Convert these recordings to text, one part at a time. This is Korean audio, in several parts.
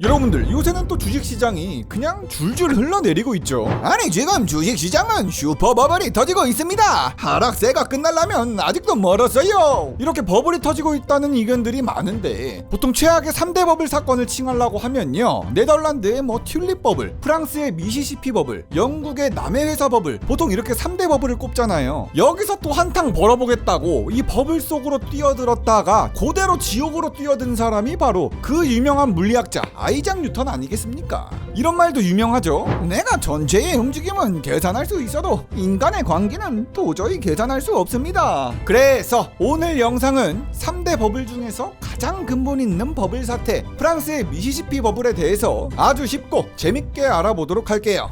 여러분들, 요새는 또 주식시장이 그냥 줄줄 흘러내리고 있죠. 아니, 지금 주식시장은 슈퍼버블이 터지고 있습니다. 하락세가 끝나려면 아직도 멀었어요. 이렇게 버블이 터지고 있다는 의견들이 많은데, 보통 최악의 3대 버블 사건을 칭하려고 하면요, 네덜란드의 튤립 버블, 프랑스의 미시시피 버블, 영국의 남해 회사 버블, 보통 이렇게 3대 버블을 꼽잖아요. 여기서 또 한탕 벌어보겠다고 이 버블 속으로 뛰어들었다가 그대로 지옥으로 뛰어든 사람이 바로 그 유명한 물리학자 아이작 뉴턴 아니겠습니까? 이런 말도 유명하죠. 내가 전체의 움직임은 계산할 수 있어도 인간의 관계는 도저히 계산할 수 없습니다. 그래서 오늘 영상은 3대 버블 중에서 가장 근본 있는 버블 사태, 프랑스의 미시시피 버블에 대해서 아주 쉽고 재밌게 알아보도록 할게요.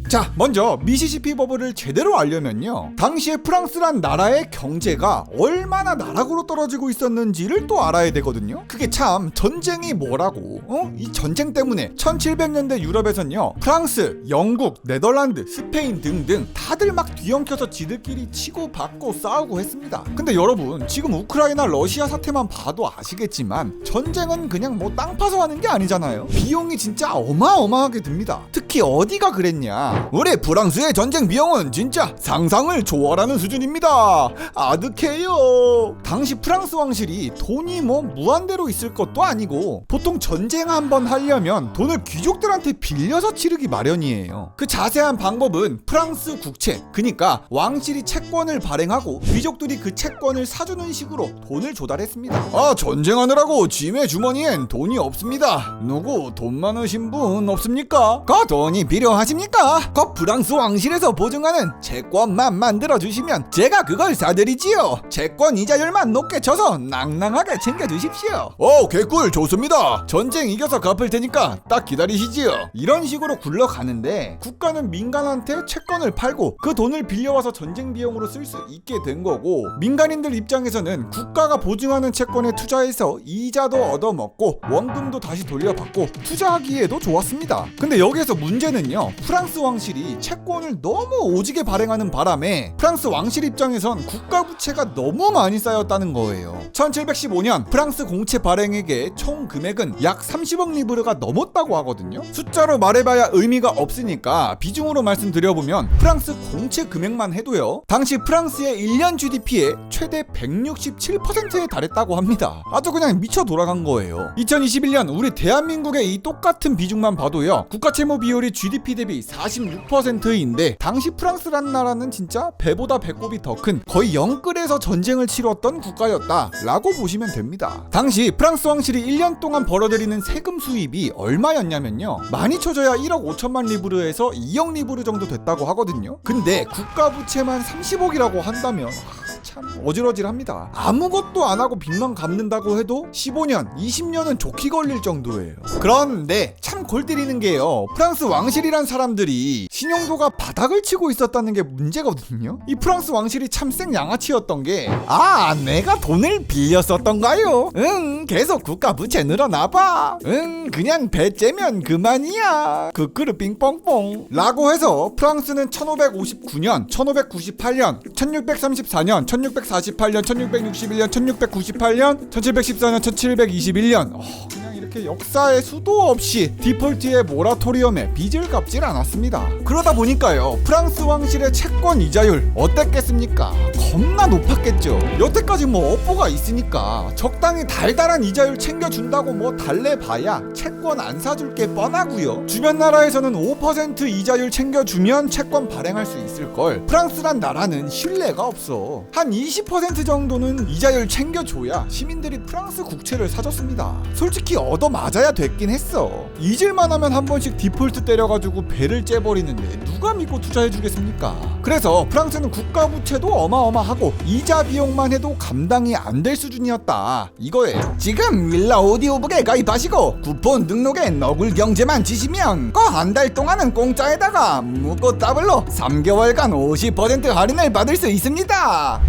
자, 먼저 미시시피 버블을 제대로 알려면요, 당시에 프랑스란 나라의 경제가 얼마나 나락으로 떨어지고 있었는지를 또 알아야 되거든요. 그게 참 전쟁이 뭐라고, 이 전쟁 때문에 1700년대 유럽에선요, 프랑스, 영국, 네덜란드, 스페인 등등 다들 막 뒤엉켜서 지들끼리 치고받고 싸우고 했습니다. 근데 여러분, 지금 우크라이나 러시아 사태만 봐도 아시겠지만 전쟁은 그냥 뭐 땅 파서 하는 게 아니잖아요. 비용이 진짜 어마어마하게 듭니다. 특히 어디가 그랬냐, 우리 프랑스의 전쟁 비용은 진짜 상상을 초월하는 수준입니다. 아득해요. 당시 프랑스 왕실이 돈이 뭐 무한대로 있을 것도 아니고, 보통 전쟁 한번 하려면 돈을 귀족들한테 빌려서 치르기 마련이에요. 그 자세한 방법은 프랑스 국채, 그니까 왕실이 채권을 발행하고 귀족들이 그 채권을 사주는 식으로 돈을 조달했습니다. 아, 전쟁하느라고 짐의 주머니엔 돈이 없습니다. 누구 돈 많으신 분 없습니까? 그 돈이 필요하십니까? 그 프랑스 왕실에서 보증하는 채권만 만들어주시면 제가 그걸 사드리지요. 채권 이자율만 높게 쳐서 낭낭하게 챙겨주십시오. 오, 개꿀, 좋습니다. 전쟁 이겨서 갚을 테니까 딱 기다리시지요. 이런 식으로 굴러가는데, 국가는 민간한테 채권을 팔고 그 돈을 빌려와서 전쟁 비용으로 쓸 수 있게 된 거고, 민간인들 입장에서는 국가가 보증하는 채권에 투자해서 이자도 얻어먹고 원금도 다시 돌려받고 투자하기에도 좋았습니다. 근데 여기에서 문제는요, 프랑스 왕실이 채권을 너무 오지게 발행하는 바람에 프랑스 왕실 입장에선 국가 부채가 너무 많이 쌓였다는 거예요. 1715년 프랑스 공채 발행액의 총 금액은 약 30억 리브르가 넘었다고 하거든요. 숫자로 말해봐야 의미가 없으니까 비중으로 말씀드려보면, 프랑스 공채 금액만 해도요, 당시 프랑스의 1년 GDP의 최대 167%에 달했다고 합니다. 아주 그냥 미쳐 돌아간 거예요. 2021년 우리 대한민국의 이 똑같은 비중만 봐도요, 국가 채무 비율이 GDP 대비 46%인데 당시 프랑스라는 나라는 진짜 배보다 배꼽이 더 큰 거의 영끌에서 전쟁을 치렀던 국가였다 라고 보시면 됩니다. 당시 프랑스 왕실이 1년 동안 벌어들이는 세금 수입이 얼마였냐면요, 많이 쳐줘야 1억 5천만 리브르에서 2억 리브르 정도 됐다고 하거든요. 근데 국가 부채만 30억이라고 한다면 참 어질어질합니다. 아무것도 안 하고 빚만 갚는다고 해도 15년, 20년은 좋게 걸릴 정도예요. 그런데 참 골 때리는 게요, 프랑스 왕실이란 사람들이 신용도가 바닥을 치고 있었다는 게 문제거든요. 이 프랑스 왕실이 참 생양아치였던 게, 내가 돈을 빌렸었던가요? 계속 국가 부채 늘어나봐. 그냥 배 째면 그만이야. 그 그릇 빙뽕뽕 라고 해서 프랑스는 1559년, 1598년, 1634년, 1648년, 1661년, 1698년, 1714년, 1721년 그냥 이렇게 역사의 수도 없이 디폴트의 모라토리엄에 빚을 갚질 않았습니다. 그러다 보니까요, 프랑스 왕실의 채권 이자율 어땠겠습니까? 겁나 높았겠죠. 여태까지 뭐 업보가 있으니까 적당히 달달한 이자율 챙겨준다고 뭐 달래봐야 채권 안 사줄 게 뻔하고요. 주변 나라에서는 5% 이자율 챙겨주면 채권 발행할 수 있을걸, 프랑스란 나라는 신뢰가 없어. 한 20% 정도는 이자율 챙겨줘야 시민들이 프랑스 국채를 사줬습니다. 솔직히 얻어맞아야 됐긴 했어. 잊을만 하면 한 번씩 디폴트 때려가지고 배를 째버리는데 누가 믿고 투자해주겠습니까? 그래서 프랑스는 국가 부채도 어마어마하고 이자 비용만 해도 감당이 안 될 수준이었다 이거예요. 지금 윌라 오디오북에 가입하시고 쿠폰 등록에 너굴 경제만 치시면 그 한 달 동안은 공짜에다가 묻고 더블로 3개월간 50% 할인을 받을 수 있습니다.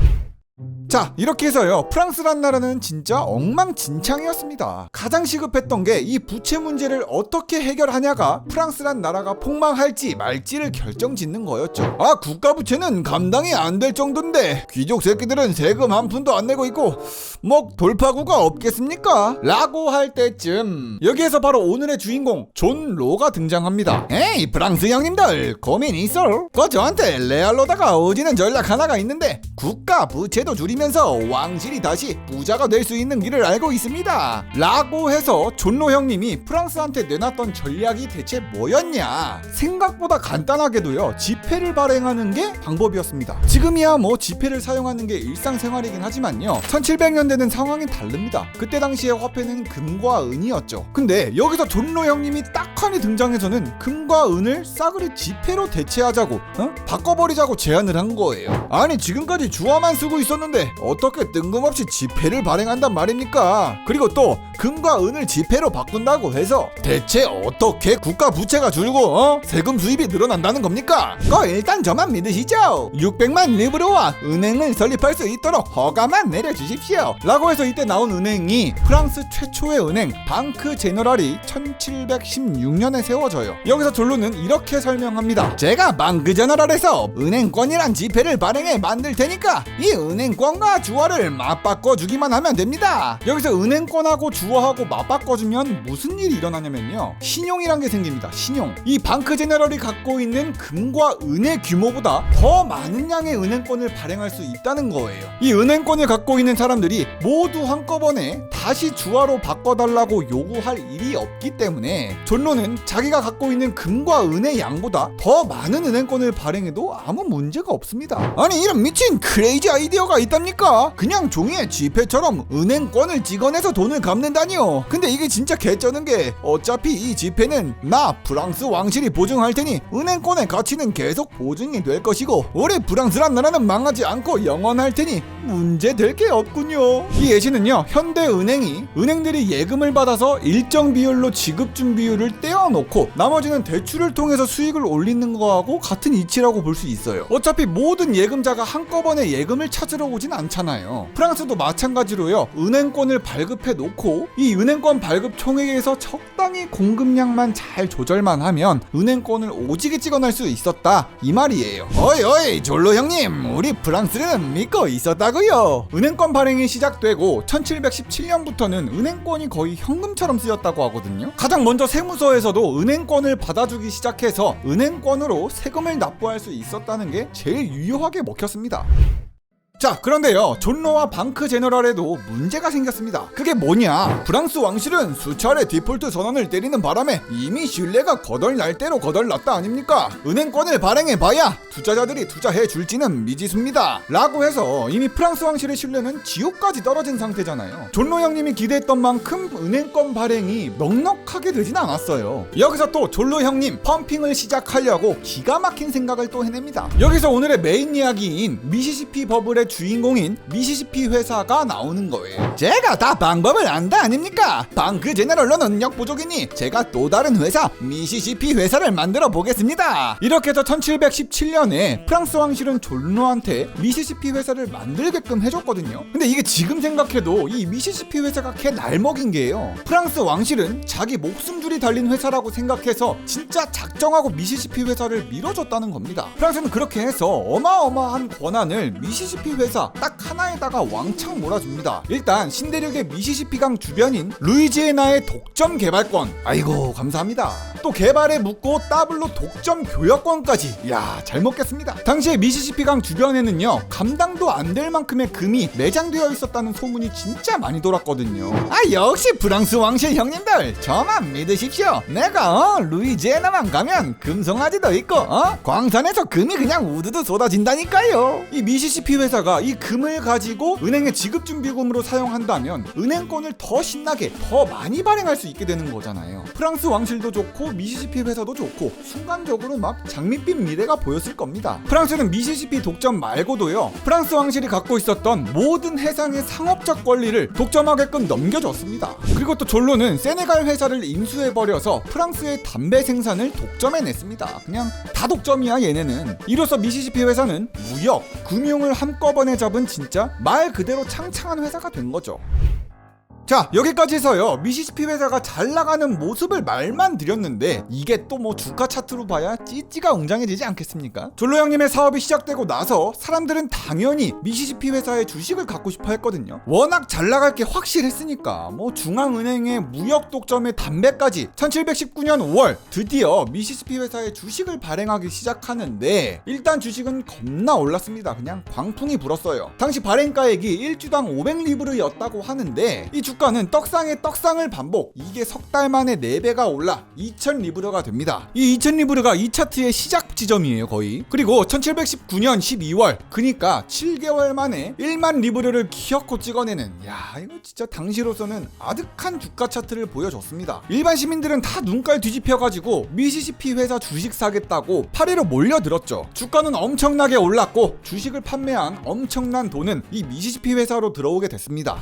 자, 이렇게 해서요, 프랑스란 나라는 진짜 엉망진창이었습니다. 가장 시급했던 게 이 부채 문제를 어떻게 해결하냐가 프랑스란 나라가 폭망할지 말지를 결정짓는 거였죠. 아, 국가 부채는 감당이 안 될 정도인데 귀족 새끼들은 세금 한 푼도 안 내고 있고 뭐 돌파구가 없겠습니까? 라고 할 때쯤 여기에서 바로 오늘의 주인공 존 로가 등장합니다. 에이, 프랑스 형님들, 고민이 있어. 저한테 레알로다가 오지는 전략 하나가 있는데 국가 부채도 줄이면서 왕실이 다시 부자가 될 수 있는 길을 알고 있습니다. 라고 해서 존로 형님이 프랑스한테 내놨던 전략이 대체 뭐였냐? 생각보다 간단하게도요, 지폐를 발행하는 게 방법이었습니다. 지금이야 뭐 지폐를 사용하는 게 일상생활이긴 하지만요, 1700년대는 상황이 다릅니다. 그때 당시의 화폐는 금과 은이었죠. 근데 여기서 존로 형님이 딱하니 등장해서는 금과 은을 싸그리 지폐로 대체하자고, 바꿔버리자고 제안을 한 거예요. 아니, 지금까지 주화만 쓰고 있었는데 어떻게 뜬금없이 지폐를 발행한단 말입니까? 그리고 또 금과 은을 지폐로 바꾼다고 해서 대체 어떻게 국가 부채가 줄고 세금 수입이 늘어난다는 겁니까? 일단 저만 믿으시죠. 600만 리브르와 은행을 설립할 수 있도록 허가만 내려주십시오. 라고 해서 이때 나온 은행이 프랑스 최초의 은행 방크 제너럴이 1716년에 세워져요. 여기서 존로는 이렇게 설명합니다. 제가 방크 제너럴에서 은행권이란 지폐를 발행해 만들 테니까 이 은행권과 주화를 맞바꿔주기만 하면 됩니다. 여기서 은행권하고 주화하고 맞바꿔주면 무슨 일이 일어나냐면요, 신용이란 게 생깁니다. 신용. 이 방크 제너럴이 갖고 있는 금과 은의 규모보다 더 많은 양의 은행권을 발행할 수 있다는 거예요. 이 은행권을 갖고 있는 사람들이 모두 한꺼번에 다시 주화로 바꿔달라고 요구할 일이 없기 때문에 존로는 자기가 갖고 있는 금과 은의 양보다 더 많은 은행권을 발행해도 아무 문제가 없습니다. 아니, 이런 미친 크레이지 아이디어가 있답니까? 그냥 종이에 지폐처럼 은행권을 찍어내서 돈을 갚는다니요. 근데 이게 진짜 개쩌는 게 어차피 이 지폐는 나 프랑스 왕실이 보증할 테니 은행권의 가치는 계속 보증이 될 것이고 우리 프랑스란 나라는 망하지 않고 영원할 테니 문제될 게 없군요. 이 예시는요, 현대은행이 은행들이 예금을 받아서 일정 비율로 지급준 비율을 떼어놓고 나머지는 대출을 통해서 수익을 올리는 거하고 같은 이치라고 볼 수 있어요. 어차피 모든 예금자가 한꺼번에 예금을 찾으러 오진 않잖아요. 프랑스도 마찬가지로요, 은행권을 발급해 놓고 이 은행권 발급 총액에서 적당히 공급량만 잘 조절만 하면 은행권을 오지게 찍어낼 수 있었다, 이 말이에요. 어이 졸로 형님, 우리 프랑스는 믿고 있었다고요. 은행권 발행이 시작되고 1717년부터는 은행권이 거의 현금처럼 쓰였다고 하거든요. 가장 먼저 세무서에서도 은행권을 받아주기 시작해서 은행권으로 세금을 납부할 수 있었다는 게 제일 유효하게 먹혔습니다. 자, 그런데요, 존로와 방크 제너럴에도 문제가 생겼습니다. 그게 뭐냐? 프랑스 왕실은 수차례 디폴트 선언을 때리는 바람에 이미 신뢰가 거덜날 대로 거덜났다 아닙니까? 은행권을 발행해봐야 투자자들이 투자해 줄지는 미지수입니다. 라고 해서 이미 프랑스 왕실의 신뢰는 지옥까지 떨어진 상태잖아요. 존로 형님이 기대했던 만큼 은행권 발행이 넉넉하게 되진 않았어요. 여기서 또 존로 형님 펌핑을 시작하려고 기가 막힌 생각을 또 해냅니다. 여기서 오늘의 메인 이야기인 미시시피 버블의 주인공인 미시시피 회사가 나오는 거예요. 제가 다 방법을 안다 아닙니까? 방크 제너럴로 능력 부족이니 제가 또 다른 회사 미시시피 회사를 만들어 보겠습니다. 이렇게 해서 1717년에 프랑스 왕실은 존로한테 미시시피 회사를 만들게끔 해줬거든요. 근데 이게 지금 생각해도 이 미시시피 회사가 걔 날먹인 게요, 프랑스 왕실은 자기 목숨줄이 달린 회사라고 생각해서 진짜 작정하고 미시시피 회사를 밀어줬다는 겁니다. 프랑스는 그렇게 해서 어마어마한 권한을 미시시피 회사 딱 하나에다가 왕창 몰아줍니다. 일단 신대륙의 미시시피강 주변인 루이지애나의 독점 개발권, 아이고 감사합니다. 또 개발에 묻고 더블로 독점 교역권까지, 이야 잘 먹겠습니다. 당시에 미시시피강 주변에는요, 감당도 안 될 만큼의 금이 매장되어 있었다는 소문이 진짜 많이 돌았거든요. 역시 프랑스 왕실 형님들, 저만 믿으십시오. 내가 루이지애나만 가면 금송아지도 있고 광산에서 금이 그냥 우두두 쏟아진다니까요. 이 미시시피 회사가 이 금을 가지고 은행의 지급준비금으로 사용한다면 은행권을 더 신나게 더 많이 발행할 수 있게 되는 거잖아요. 프랑스 왕실도 좋고 미시시피 회사도 좋고 순간적으로 막 장밋빛 미래가 보였을 겁니다. 프랑스는 미시시피 독점 말고도요, 프랑스 왕실이 갖고 있었던 모든 해상의 상업적 권리를 독점하게끔 넘겨줬습니다. 그리고 또 존로는 세네갈 회사를 인수해버려서 프랑스의 담배 생산을 독점해냈습니다. 그냥 다 독점이야 얘네는. 이로써 미시시피 회사는 무역, 금융을 한꺼번에 번에 잡은 진짜 말 그대로 창창한 회사가 된 거죠. 자, 여기까지 해서요 미시시피 회사가 잘 나가는 모습을 말만 드렸는데 이게 또 뭐 주가 차트로 봐야 찌찌가 웅장해지지 않겠습니까? 졸로 형님의 사업이 시작되고 나서 사람들은 당연히 미시시피 회사의 주식을 갖고 싶어 했거든요. 워낙 잘 나갈 게 확실했으니까. 뭐 중앙은행의 무역 독점의 담배까지. 1719년 5월 드디어 미시시피 회사의 주식을 발행하기 시작하는데 일단 주식은 겁나 올랐습니다. 그냥 광풍이 불었어요. 당시 발행가액이 1주당 500리브르였다고 하는데 이 주가는 떡상의 떡상을 반복. 이게 석 달 만에 4배가 올라 2000리브르가 됩니다. 이 2000리브르가 이 차트의 시작 지점이에요 거의. 그리고 1719년 12월 그니까 7개월 만에 1만 리브르를 기어코 찍어내는, 야 이거 진짜 당시로서는 아득한 주가 차트를 보여줬습니다. 일반 시민들은 다 눈깔 뒤집혀가지고 미시시피 회사 주식 사겠다고 파리로 몰려들었죠. 주가는 엄청나게 올랐고 주식을 판매한 엄청난 돈은 이 미시시피 회사로 들어오게 됐습니다.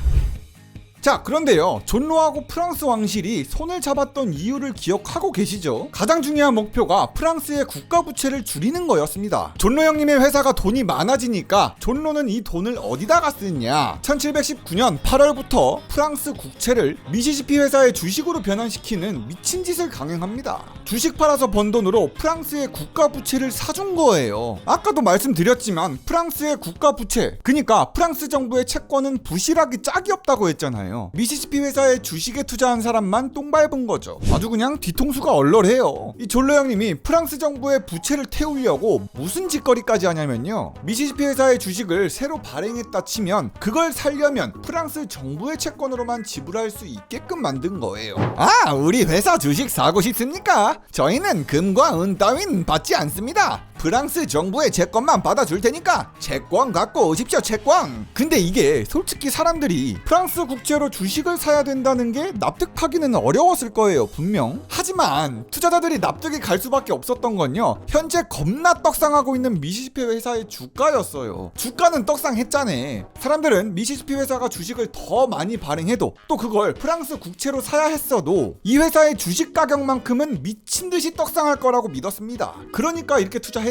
자, 그런데요 존로하고 프랑스 왕실이 손을 잡았던 이유를 기억하고 계시죠? 가장 중요한 목표가 프랑스의 국가 부채를 줄이는 거였습니다. 존로 형님의 회사가 돈이 많아지니까 존로는 이 돈을 어디다가 쓰냐, 1719년 8월부터 프랑스 국채를 미시시피 회사의 주식으로 변환시키는 미친 짓을 강행합니다. 주식 팔아서 번 돈으로 프랑스의 국가 부채를 사준 거예요. 아까도 말씀드렸지만 프랑스의 국가 부채, 그니까 프랑스 정부의 채권은 부실하기 짝이 없다고 했잖아요. 미시시피 회사의 주식에 투자한 사람만 똥 밟은 거죠. 아주 그냥 뒤통수가 얼얼해요. 이 졸로 형님이 프랑스 정부의 부채를 태우려고 무슨 짓거리까지 하냐면요, 미시시피 회사의 주식을 새로 발행했다 치면 그걸 살려면 프랑스 정부의 채권으로만 지불할 수 있게끔 만든 거예요. 아, 우리 회사 주식 사고 싶습니까? 저희는 금과 은 따윈 받지 않습니다. 프랑스 정부의 채권만 받아줄 테니까 채권 갖고 오십시오, 채권. 근데 이게 솔직히 사람들이 프랑스 국채로 주식을 사야 된다는 게 납득하기는 어려웠을 거예요, 분명. 하지만 투자자들이 납득이 갈 수밖에 없었던 건요, 현재 겁나 떡상하고 있는 미시시피 회사의 주가였어요. 주가는 떡상했잖아. 사람들은 미시시피 회사가 주식을 더 많이 발행해도 또 그걸 프랑스 국채로 사야 했어도 이 회사의 주식 가격만큼은 미친듯이 떡상할 거라고 믿었습니다. 그러니까 이렇게 투자했지.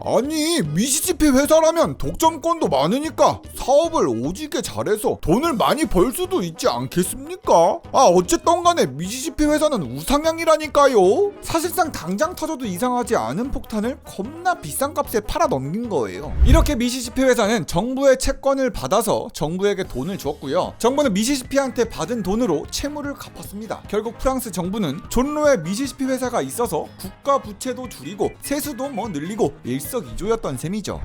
아니, 미시시피 회사라면 독점권도 많으니까 사업을 오지게 잘해서 돈을 많이 벌 수도 있지 않겠습니까? 아, 어쨌든 간에 미시시피 회사는 우상향이라니까요. 사실상 당장 터져도 이상하지 않은 폭탄을 겁나 비싼 값에 팔아 넘긴 거예요. 이렇게 미시시피 회사는 정부의 채권을 받아서 정부에게 돈을 줬고요, 정부는 미시시피한테 받은 돈으로 채무를 갚았습니다. 결국 프랑스 정부는 존로의 미시시피 회사가 있어서 국가 부채도 줄이고 세수도 늘리고 일석이조였던 셈이죠.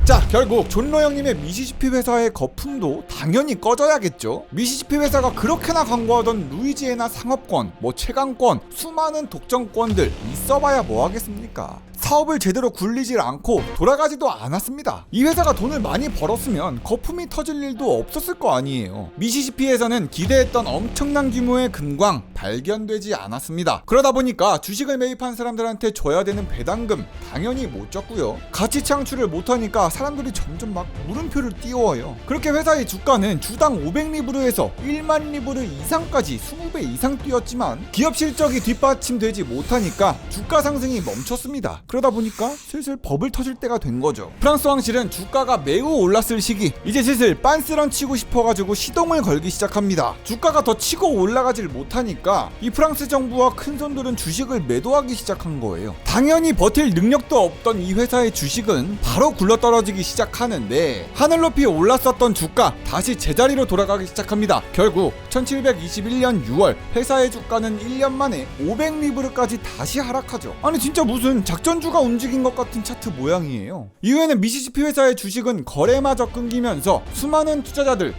자, 결국 존로 형님의 미시시피 회사의 거품도 당연히 꺼져야겠죠. 미시시피 회사가 그렇게나 광고하던 루이지애나 상업권, 채광권, 수많은 독점권들 있어봐야 뭐 하겠습니까? 사업을 제대로 굴리질 않고 돌아가지도 않았습니다. 이 회사가 돈을 많이 벌었으면 거품이 터질 일도 없었을 거 아니에요. 미시시피에서는 기대했던 엄청난 규모의 금광 발견되지 않았습니다. 그러다 보니까 주식을 매입한 사람들한테 줘야 되는 배당금 당연히 못 줬고요, 가치 창출을 못하니까 사람들이 점점 막 물음표를 띄워요. 그렇게 회사의 주가는 주당 500리브르에서 1만 리브르 이상까지 20배 이상 뛰었지만 기업 실적이 뒷받침되지 못하니까 주가 상승이 멈췄습니다. 그러다 보니까 슬슬 버블 터질 때가 된 거죠. 프랑스 왕실은 주가가 매우 올랐을 시기, 이제 슬슬 빤스런 치고 싶어가지고 시동을 걸기 시작합니다. 주가가 더 치고 올라가질 못하니까 이 프랑스 정부와 큰손들은 주식을 매도하기 시작한 거예요. 당연히 버틸 능력도 없던 이 회사의 주식은 바로 굴러떨어지기 시작하는데 하늘 높이 올랐었던 주가 다시 제자리로 돌아가기 시작합니다. 결국 1721년 6월 회사의 주가는 1년 만에 500리브르까지 다시 하락하죠. 아니 진짜 무슨 작전주가 움직인 것 같은 차트 모양이에요. 이후에는 미시시피 회사의 주식은 거래마저 끊기면서 수많은 투자자들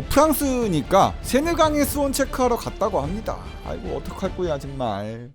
프랑스니까 세느강에 수온 체크하러 갔다고 합니다. 아이고 어떡할 거야 정말.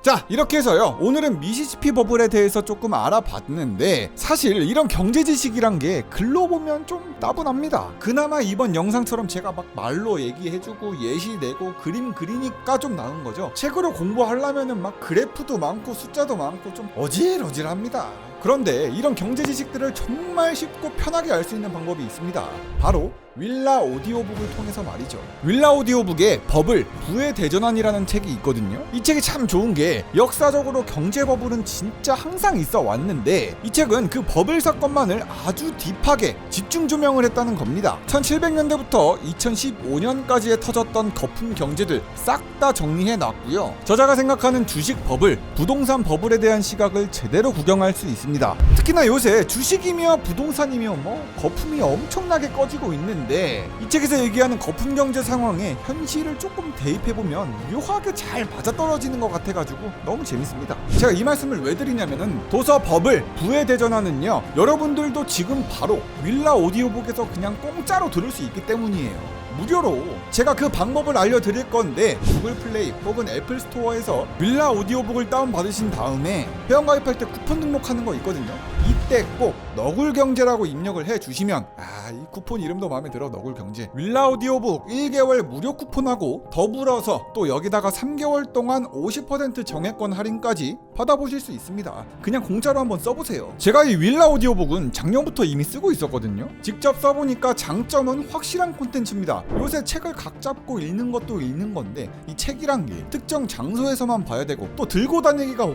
자, 이렇게 해서요 오늘은 미시시피 버블에 대해서 조금 알아봤는데 사실 이런 경제 지식이란 게 글로 보면 좀 따분합니다. 그나마 이번 영상처럼 제가 막 말로 얘기해주고 예시 내고 그림 그리니까 좀 나은 거죠. 책으로 공부하려면은 막 그래프도 많고 숫자도 많고 좀 어질어질합니다. 그런데 이런 경제 지식들을 정말 쉽고 편하게 알 수 있는 방법이 있습니다. 바로 윌라 오디오북을 통해서 말이죠. 윌라 오디오북에 버블 부의 대전환이라는 책이 있거든요. 이 책이 참 좋은 게 역사적으로 경제 버블은 진짜 항상 있어 왔는데 이 책은 그 버블 사건만을 아주 딥하게 집중 조명을 했다는 겁니다. 1700년대부터 2015년까지에 터졌던 거품 경제들 싹 다 정리해 놨고요. 저자가 생각하는 주식 버블, 부동산 버블에 대한 시각을 제대로 구경할 수 있습니다. 특히나 요새 주식이며 부동산이며 거품이 엄청나게 꺼지고 있는데 이 책에서 얘기하는 거품 경제 상황에 현실을 조금 대입해보면 묘하게 잘 맞아떨어지는 것 같아가지고 너무 재밌습니다. 제가 이 말씀을 왜 드리냐면은 도서 버블 부의 대전환은요, 여러분들도 지금 바로 윌라 오디오북에서 그냥 공짜로 들을 수 있기 때문이에요. 무료로. 제가 그 방법을 알려드릴 건데 구글 플레이 혹은 애플 스토어에서 윌라 오디오북을 다운받으신 다음에 회원가입할 때 쿠폰 등록하는 거 있거든요. 이때 꼭 너굴경제라고 입력을 해주시면 이 쿠폰 이름도 마음에 들어. 너굴경제. 윌라 오디오북 1개월 무료 쿠폰하고 더불어서 또 여기다가 3개월 동안 50% 정액권 할인까지 받아보실 수 있습니다. 그냥 공짜로 한번 써보세요. 제가 이 윌라 오디오북은 작년부터 이미 쓰고 있었거든요. 직접 써보니까 장점은 확실한 콘텐츠입니다. 요새 책을 각 잡고 읽는 것도 읽는 건데 이 책이란 게 특정 장소에서만 봐야 되고 또 들고 다니기가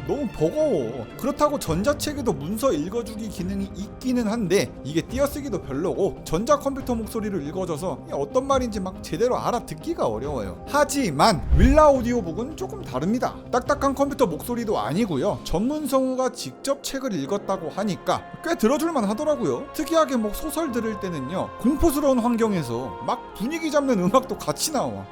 너무 버거워. 그렇다고 전자책에도 문서 읽어주기 기능이 있기는 한데 이게 띄어쓰기도 별로고 전자컴퓨터 목소리로 읽어줘서 어떤 말인지 막 제대로 알아듣기가 어려워요. 하지만 윌라 오디오북은 조금 다릅니다. 딱딱한 컴퓨터 목소리도 아니고요, 전문 성우가 직접 책을 읽었다고 하니까 꽤 들어줄만 하더라고요. 특이하게 소설 들을 때는요, 공포스러운 환경에서 막 분위기 잡는 음악도 같이 나와.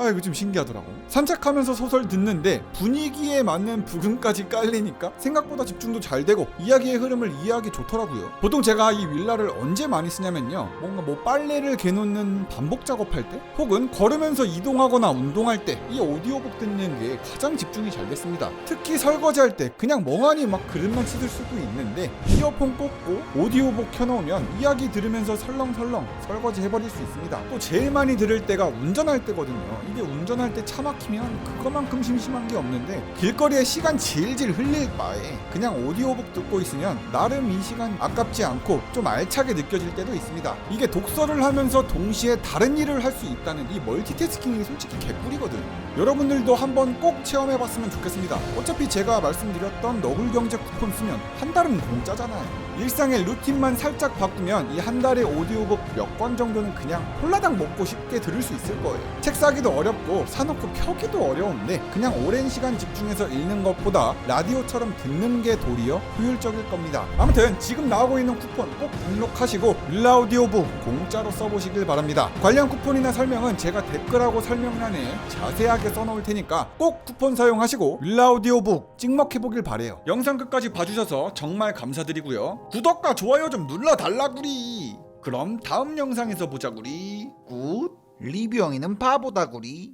이거 좀 신기하더라고. 산책하면서 소설 듣는데 분위기에 맞는 부금까지 깔리니까 생각보다 집중도 잘 되고 이야기의 흐름을 이해하기 좋더라고요. 보통 제가 이 윌라를 언제 많이 쓰냐면요, 뭔가 빨래를 개놓는 반복 작업할 때 혹은 걸으면서 이동하거나 운동할 때 이 오디오북 듣는 게 가장 집중이 잘 됐습니다. 특히 설거지할 때 그냥 멍하니 그릇만 씻을 수도 있는데 이어폰 꽂고 오디오북 켜놓으면 이야기 들으면서 설렁설렁 설거지 해버릴 수 있습니다. 또 제일 많이 들을 때가 운전할 때거든요. 이게 운전할 때 차 막히면 그거만큼 심심한 게 없는데 길거리에 시간 질질 흘릴 바에 그냥 오디오북 듣고 있으면 나름 이 시간 아깝지 않고 좀 알차게 느껴질 때도 있습니다. 이게 독서를 하면서 동시에 다른 일을 할 수 있다는 이 멀티태스킹이 솔직히 개꿀이거든. 여러분들도 한번 꼭 체험해봤으면 좋겠습니다. 어차피 제가 말씀드렸던 너굴경제 쿠폰 쓰면 한 달은 공짜잖아요. 일상의 루틴만 살짝 바꾸면 이 한 달의 오디오북 몇 권 정도는 그냥 홀라당 먹고 쉽게 들을 수 있을 거예요. 책 사기도 어렵고 사놓고 펴기도 어려운데 그냥 오랜 시간 집중해서 읽는 것보다 라디오처럼 듣는 게 도리어 효율적일 겁니다. 아무튼 지금 나오고 있는 쿠폰 꼭 등록하시고 윌라 오디오북 공짜로 써보시길 바랍니다. 관련 쿠폰이나 설명은 제가 댓글하고 설명란에 자세하게 써놓을 테니까 꼭 쿠폰 사용하시고 윌라 오디오북 찍먹해보길 바래요. 영상 끝까지 봐주셔서 정말 감사드리고요. 구독과 좋아요 좀 눌러달라구리. 그럼 다음 영상에서 보자구리. 굿. 리뷰형이는 바보다구리.